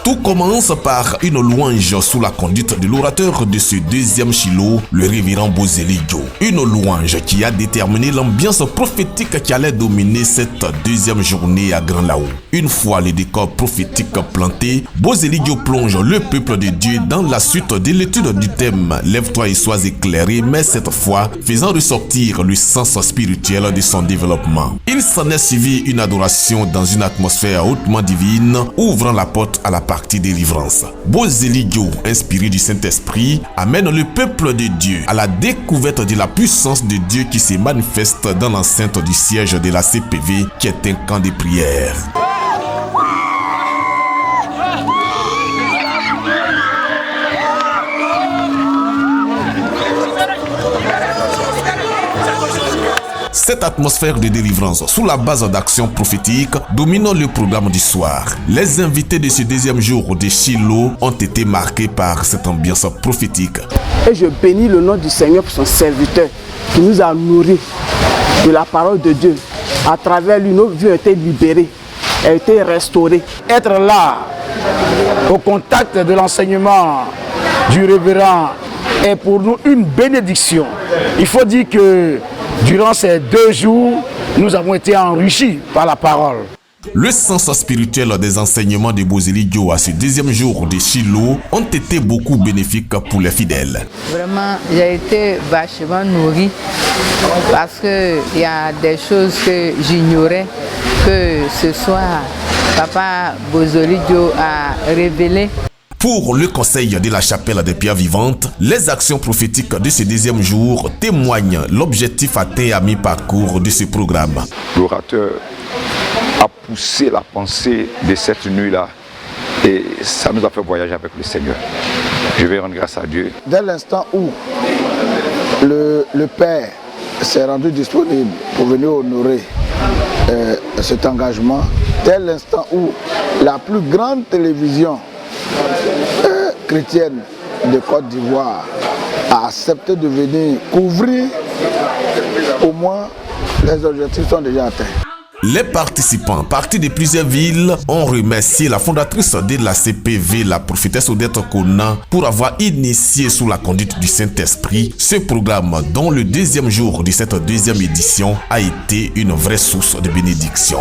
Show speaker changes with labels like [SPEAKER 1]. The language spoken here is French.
[SPEAKER 1] Tout commence par une louange sous la conduite de l'orateur de ce deuxième Shiloh, le révérend Bozeli Joe. Une louange qui a déterminé l'ambiance prophétique qui allait dominer cette deuxième journée à Grand Lao. Une fois le décor prophétique planté, Bozeli Joe plonge le peuple de Dieu dans la suite de l'étude du thème « Lève-toi et sois éclairé », mais cette fois faisant ressortir le sens spirituel de son développement. Il s'en est suivi une adoration dans une atmosphère hautement divine, ouvrant la porte à la partie délivrance. Bozeli Joe, inspiré du Saint-Esprit, amène le peuple de Dieu à la découverte de la puissance de Dieu qui se manifeste dans l'enceinte du siège de la CPV, qui est un camp de prière. Cette atmosphère de délivrance sous la base d'actions prophétiques domine le programme du soir. Les invités de ce deuxième jour de Shiloh ont été marqués par cette ambiance prophétique.
[SPEAKER 2] Et je bénis le nom du Seigneur pour son serviteur qui nous a nourris de la parole de Dieu. À travers lui, nos vies ont été libérées, ont été restaurées.
[SPEAKER 3] Être là, au contact de l'enseignement du révérend, est pour nous une bénédiction. Il faut dire que durant ces 2 jours, nous avons été enrichis par la parole.
[SPEAKER 1] Le sens spirituel des enseignements de Bozeli Joe à ce deuxième jour de Shiloh ont été beaucoup bénéfiques pour les fidèles.
[SPEAKER 4] Vraiment, j'ai été vachement nourri parce qu'il y a des choses que j'ignorais que ce soir, Papa Bozeli Joe a révélé.
[SPEAKER 1] Pour le conseil de la chapelle des pierres vivantes, les actions prophétiques de ce deuxième jour témoignent l'objectif atteint à mi-parcours de ce programme.
[SPEAKER 5] L'orateur a poussé la pensée de cette nuit-là et ça nous a fait voyager avec le Seigneur. Je vais rendre grâce à Dieu.
[SPEAKER 6] Dès l'instant où le Père s'est rendu disponible pour venir honorer cet engagement, dès l'instant où la plus grande télévision chrétienne de Côte d'Ivoire a accepté de venir couvrir, au moins les objectifs sont déjà atteints.
[SPEAKER 1] Les participants, partis de plusieurs villes, ont remercié la fondatrice de la CPV, la prophétesse Odette Kona, pour avoir initié sous la conduite du Saint-Esprit ce programme dont le deuxième jour de cette deuxième édition a été une vraie source de bénédiction.